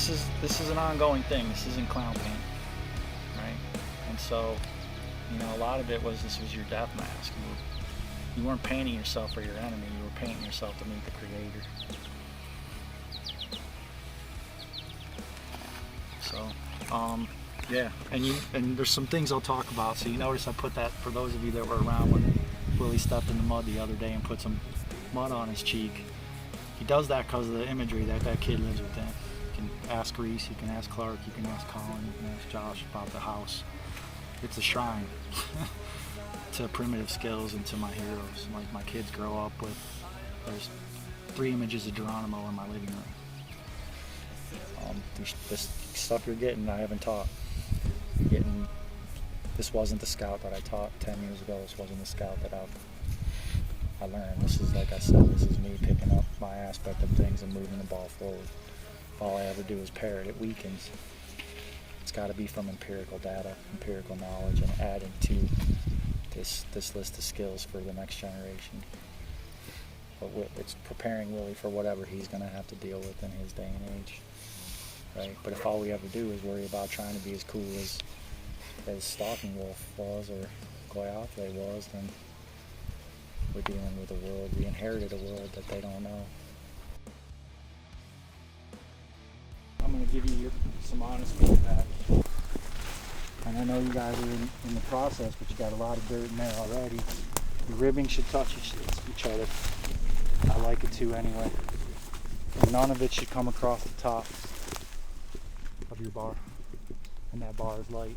this is an ongoing thing. This isn't clown paint, right? And so, a lot of it was this was your death mask. You weren't painting yourself for your enemy. You were painting yourself to meet the Creator. So, yeah, and there's some things I'll talk about. So you notice I put that, for those of you that were around when Willie stepped in the mud the other day and put some mud on his cheek. He does that because of the imagery that kid lives within. You can ask Reese, you can ask Clark, you can ask Colin, you can ask Josh about the house. It's a shrine to primitive skills and to my heroes. Like my kids grow up with, there's 3 images of Geronimo in my living room. This stuff you're getting, I haven't taught. This wasn't the scout that I taught 10 years ago. This wasn't the scout that I learned. This is, like I said, this is me picking up my aspect of things and moving the ball forward. If all I ever do is pair it, it weakens. It's got to be from empirical data, empirical knowledge, and adding to this list of skills for the next generation. But it's preparing Willie for whatever he's going to have to deal with in his day and age. Right? But if all we ever do is worry about trying to be as cool as Stalking Wolf was or Goyathle was, then we're dealing with a world, we inherited a world that they don't know. I'm going to give you some honest feedback. And I know you guys are in the process, but you got a lot of dirt in there already. Your ribbing should touch each other. I like it to anyway. And none of it should come across the top of your bar. And that bar is light.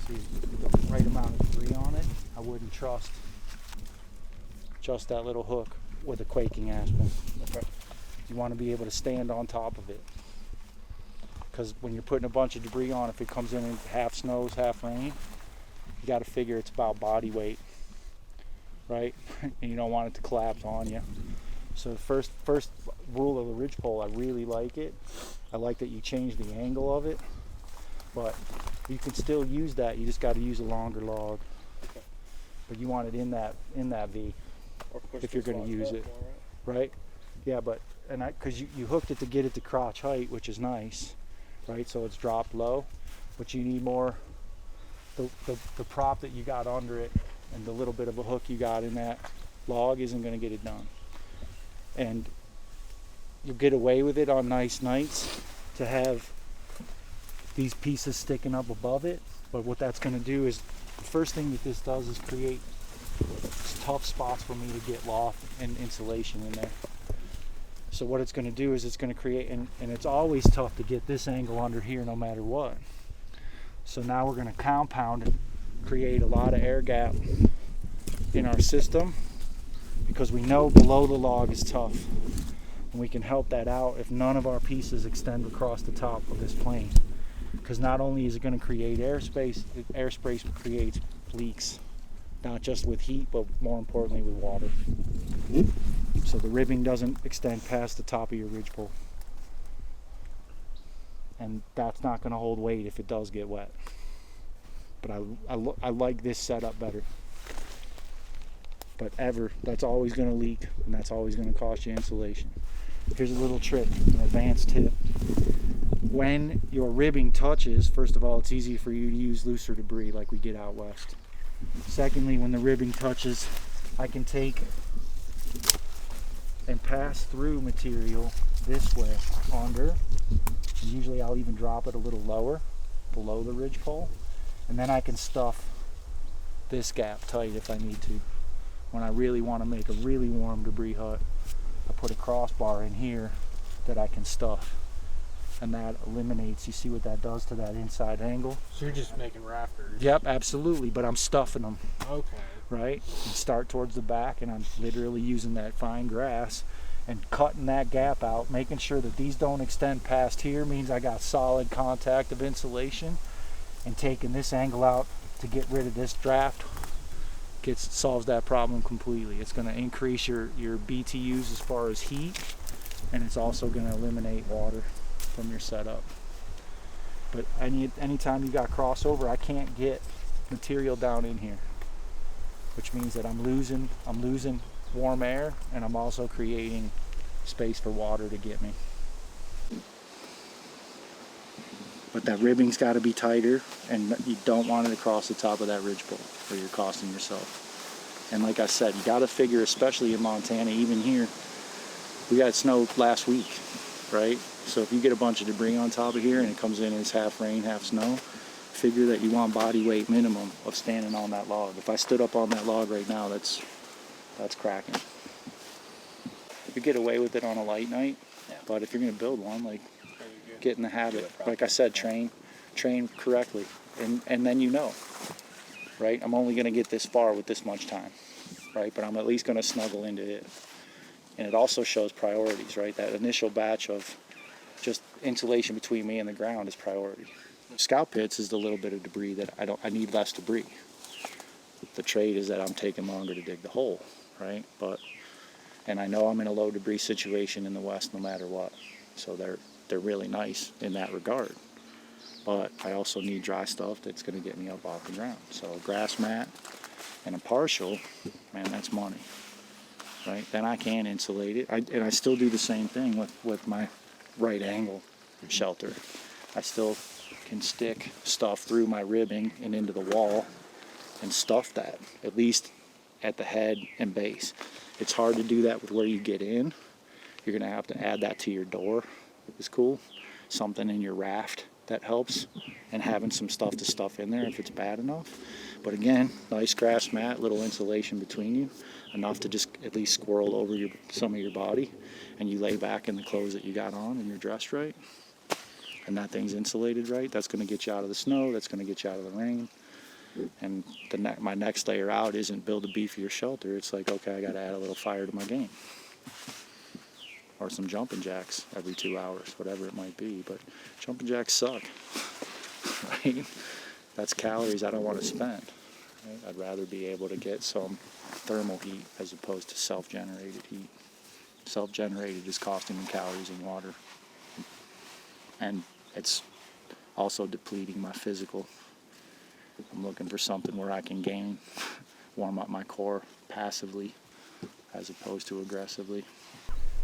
See the right amount of debris on it. I wouldn't trust just that little hook with a quaking aspen. Okay. You want to be able to stand on top of it. Because when you're putting a bunch of debris on, if it comes in half snows, half rain, you got to figure it's about body weight, right? And you don't want it to collapse on you. So the first rule of the ridgepole, I really like it. I like that you change the angle of it, but you can still use that. You just got to use a longer log. Okay. But you want it in that V if you're going to use it, right? Yeah, but because you hooked it to get it to crotch height, which is nice, right? So it's dropped low, but you need more. The prop that you got under it and the little bit of a hook you got in that log isn't going to get it done. And you'll get away with it on nice nights to have these pieces sticking up above it, but what that's going to do is, the first thing that this does is create tough spots for me to get loft and insulation in there. So what it's going to do is it's going to create, and it's always tough to get this angle under here no matter what. So now we're going to compound and create a lot of air gap in our system, because we know below the log is tough. And we can help that out if none of our pieces extend across the top of this plane. Because not only is it going to create airspace creates leaks. Not just with heat, but more importantly with water. So the ribbing doesn't extend past the top of your ridgepole. And that's not going to hold weight if it does get wet. But I like this setup better. But that's always going to leak, and that's always going to cost you insulation. Here's a little trick, an advanced tip. When your ribbing touches, first of all, it's easy for you to use looser debris like we get out west. Secondly, when the ribbing touches, I can take and pass through material this way under. And usually I'll even drop it a little lower, below the ridgepole. And then I can stuff this gap tight if I need to. When I really want to make a really warm debris hut, I put a crossbar in here that I can stuff. And that eliminates, you see what that does to that inside angle? So you're just making rafters? Yep, absolutely, but I'm stuffing them. Okay. Right? And start towards the back, and I'm literally using that fine grass and cutting that gap out, making sure that these don't extend past here means I got solid contact of insulation, and taking this angle out to get rid of this draft solves that problem completely. It's going to increase your BTUs as far as heat, and it's also going to eliminate water from your setup. But anytime you got crossover, I can't get material down in here, which means that I'm losing warm air, and I'm also creating space for water to get me. But that ribbing's got to be tighter, and you don't want it across the top of that ridgepole, or you're costing yourself. And like I said, you got to figure, especially in Montana, even here, we got snow last week, right? So if you get a bunch of debris on top of here and it comes in as half rain, half snow, figure that you want body weight minimum of standing on that log. If I stood up on that log right now, that's cracking. You get away with it on a light night, but if you're going to build one, like, get in the habit. Like I said, train correctly, and then you know, right? I'm only going to get this far with this much time, right? But I'm at least going to snuggle into it. And it also shows priorities, right? That initial batch of just insulation between me and the ground is priority. Scout pits is the little bit of debris that I need less debris. The trade is that I'm taking longer to dig the hole, right? And I know I'm in a low debris situation in the west no matter what. So they're really nice in that regard. But I also need dry stuff that's going to get me up off the ground. So a grass mat and a partial, man, that's money, right? Then I can insulate it. And I still do the same thing with my right angle shelter. I still can stick stuff through my ribbing and into the wall and stuff that, at least at the head and base. It's hard to do that with where you get in. You're going to have to add that to your door. It's cool. Something in your raft that helps, and having some stuff to stuff in there if it's bad enough. But again, nice grass mat, little insulation between you, enough to just at least squirrel over some of your body, and you lay back in the clothes that you got on and you're dressed right, and that thing's insulated right. That's going to get you out of the snow. That's going to get you out of the rain. And my next layer out isn't build a beefier shelter. It's like, okay, I got to add a little fire to my game. Or some jumping jacks every 2 hours, whatever it might be. But jumping jacks suck, right? That's calories I don't want to spend. Right? I'd rather be able to get some thermal heat as opposed to self-generated heat. Self-generated is costing me calories and water. And it's also depleting my physical. I'm looking for something where I can warm up my core passively as opposed to aggressively.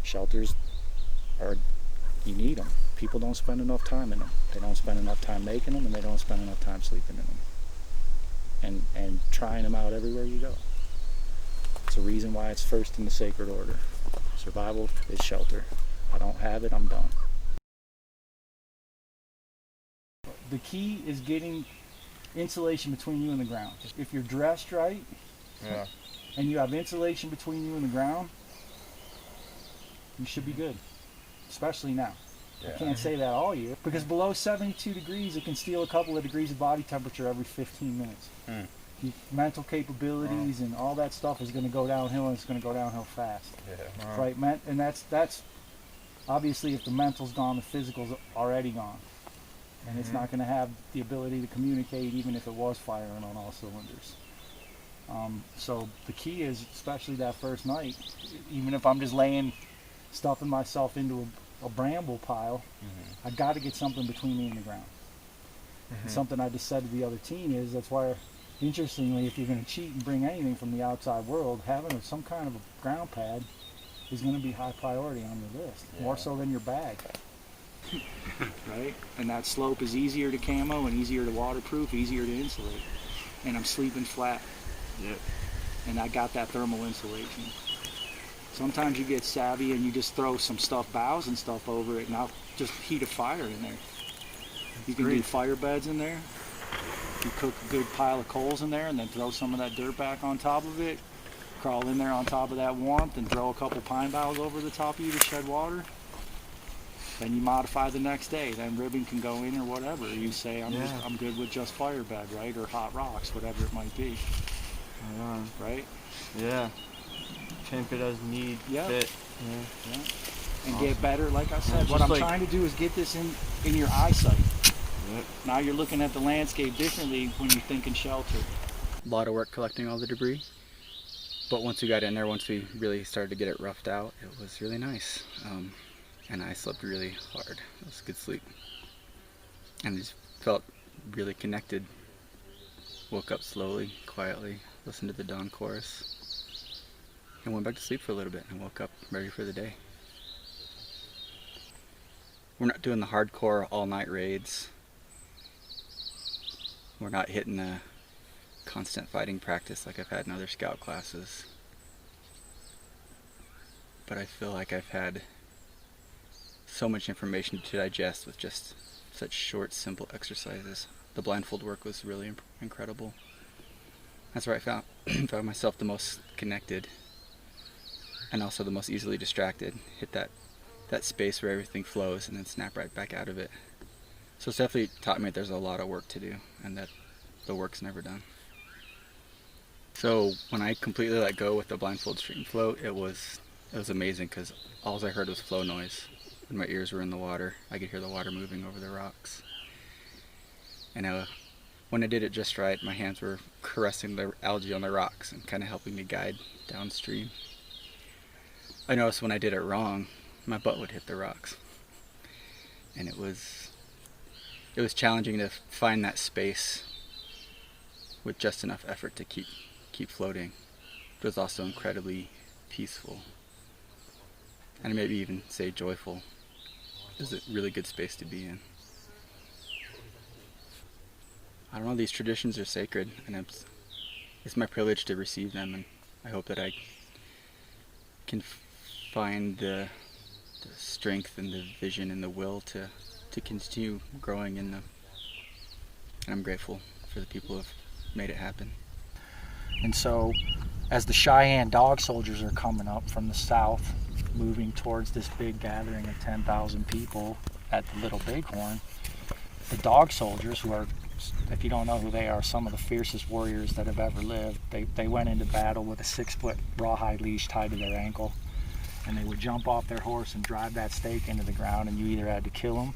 Shelters you need them. People don't spend enough time in them. They don't spend enough time making them, and they don't spend enough time sleeping in them. And trying them out everywhere you go. It's a reason why it's first in the sacred order. Survival is shelter. If I don't have it, I'm done. The key is getting insulation between you and the ground. If you're dressed right, and you have insulation between you and the ground, you should be good, especially now. I can't say that all year, because below 72 degrees, it can steal a couple of degrees of body temperature every 15 minutes. Your mental capabilities and all that stuff is going to go downhill, and it's going to go downhill fast. Right? And that's obviously, if the mental's gone, the physical's already gone. And it's not going to have the ability to communicate, even if it was firing on all cylinders. So the key is, especially that first night, even if I'm just stuffing myself into a bramble pile, I got to get something between me and the ground. And something I just said to the other team is, that's why, interestingly, if you're going to cheat and bring anything from the outside world, having some kind of a ground pad is going to be high priority on your list, more so than your bag. Right? And that slope is easier to camo and easier to waterproof, easier to insulate. And I'm sleeping flat. And I got that thermal insulation. Sometimes you get savvy and you just throw some boughs and stuff over it, and I'll just heat a fire in there. You can do fire beds in there. You cook a good pile of coals in there and then throw some of that dirt back on top of it. Crawl in there on top of that warmth and throw a couple pine boughs over the top of you to shed water. Then you modify the next day. Then ribbing can go in or whatever. You say, I'm good with just fire bed, right? Or hot rocks, whatever it might be. Right? Yeah. Champ it as need fit. And get better, like I said. What I'm trying to do is get this in your eyesight. Now you're looking at the landscape differently when you're thinking shelter. A lot of work collecting all the debris. But once we got in there, once we really started to get it roughed out, it was really nice. And I slept really hard. It was a good sleep. And I just felt really connected. Woke up slowly, quietly, listened to the dawn chorus, and went back to sleep for a little bit and woke up ready for the day. We're not doing the hardcore all-night raids. We're not hitting the constant fighting practice like I've had in other scout classes. But I feel like I've had so much information to digest with just such short, simple exercises. The blindfold work was really incredible. That's where I found myself the most connected and also the most easily distracted. Hit that space where everything flows and then snap right back out of it. So it's definitely taught me that there's a lot of work to do and that the work's never done. So when I completely let go with the blindfold stream float, it was amazing because all I heard was flow noise. When my ears were in the water, I could hear the water moving over the rocks. And when I did it just right, my hands were caressing the algae on the rocks and kind of helping me guide downstream. I noticed when I did it wrong, my butt would hit the rocks. And it was challenging to find that space with just enough effort to keep floating. It was also incredibly peaceful. And maybe even say joyful. It was a really good space to be in. I don't know, these traditions are sacred, and it's my privilege to receive them, and I hope that I can find the strength and the vision and the will to continue growing in them. And I'm grateful for the people who have made it happen. And so, as the Cheyenne dog soldiers are coming up from the south, moving towards this big gathering of 10,000 people at the Little Bighorn, the dog soldiers, who are, if you don't know who they are, some of the fiercest warriors that have ever lived, they went into battle with a 6-foot rawhide leash tied to their ankle, and they would jump off their horse and drive that stake into the ground, and you either had to kill them.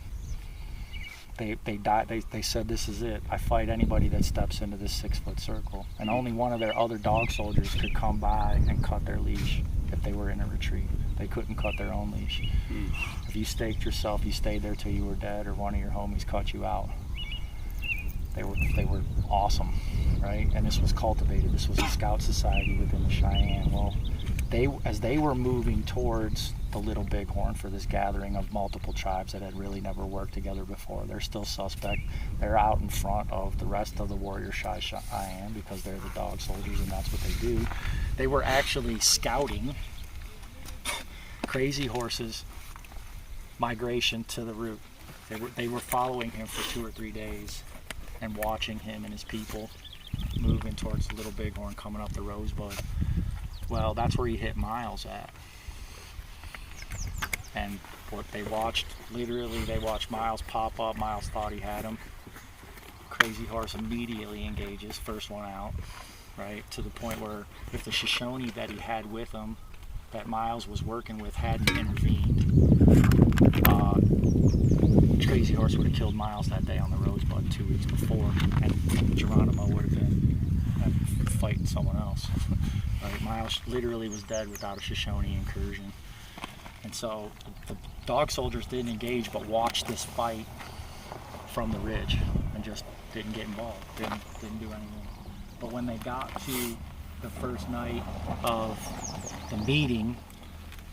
They said, this is it. I fight anybody that steps into this 6-foot circle. And only one of their other dog soldiers could come by and cut their leash if they were in a retreat. They couldn't cut their own leash. If you staked yourself, you stayed there till you were dead, or one of your homies cut you out. They were awesome, right? And this was cultivated. This was a scout society within the Cheyenne. Well, as they were moving towards the Little Bighorn for this gathering of multiple tribes that had really never worked together before, they're still suspect. They're out in front of the rest of the warrior Cheyenne because they're the dog soldiers and that's what they do. They were actually scouting Crazy Horse's migration to the route. They were following him for 2 or 3 days and watching him and his people moving towards the Little Bighorn coming up the Rosebud. Well, that's where he hit Miles at. And what they watched, literally they watched Miles pop up. Miles thought he had him. Crazy Horse immediately engages, first one out, right? To the point where if the Shoshone that he had with him, that Miles was working with, hadn't intervened, Crazy Horse would have killed Miles that day on the Rosebud 2 weeks before, and Geronimo would have been fighting someone else. Right? Miles literally was dead without a Shoshone incursion. And so the dog soldiers didn't engage but watched this fight from the ridge and just didn't get involved, didn't do anything. But when they got to the first night of the meeting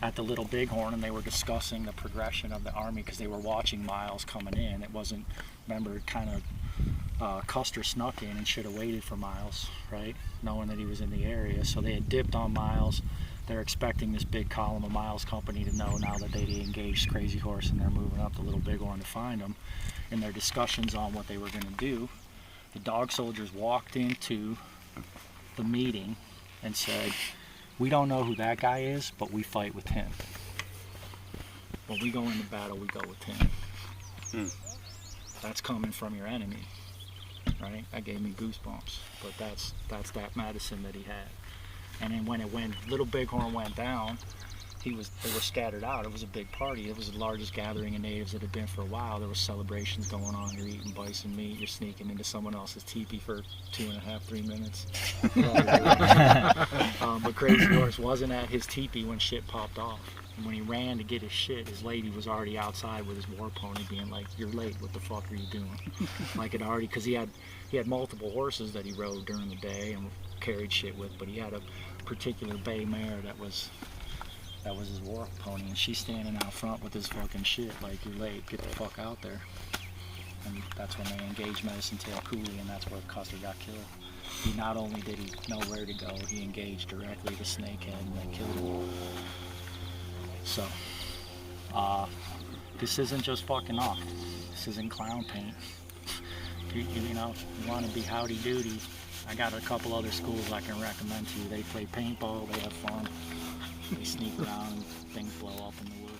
at the Little Bighorn and they were discussing the progression of the army because they were watching Miles coming in, it wasn't, remember, kind of Custer snuck in and should have waited for Miles, right? Knowing that he was in the area. So they had dipped on Miles. They're expecting this big column of Miles' company to know now that they engaged Crazy Horse and they're moving up the Little Bighorn to find him. In their discussions on what they were going to do, the dog soldiers walked into the meeting and said, we don't know who that guy is, but we fight with him. When we go into battle, we go with him. That's coming from your enemy, right? That gave me goosebumps, but that's that medicine that he had. And then when Little Bighorn went down, they were scattered out. It was a big party. It was the largest gathering of natives that had been for a while. There were celebrations going on. You're eating bison meat. You're sneaking into someone else's teepee for 2.5, 3 minutes. But Crazy Horse wasn't at his teepee when shit popped off. And when he ran to get his shit, his lady was already outside with his war pony being like, you're late, what the fuck are you doing? Like it already, because he had multiple horses that he rode during the day and carried shit with, but he had a particular bay mare that was his war pony, and she's standing out front with his fucking shit like, you're late, get the fuck out there. and that's when they engaged medicine tail coulee, and that's where Custer got killed. He not only did he know where to go, he engaged directly the snakehead and they killed him. So, this isn't just fucking off. This isn't clown paint. You know, you want to be howdy doody. I got a couple other schools I can recommend to you. They play paintball, they have fun, they sneak around, and things blow up in the woods.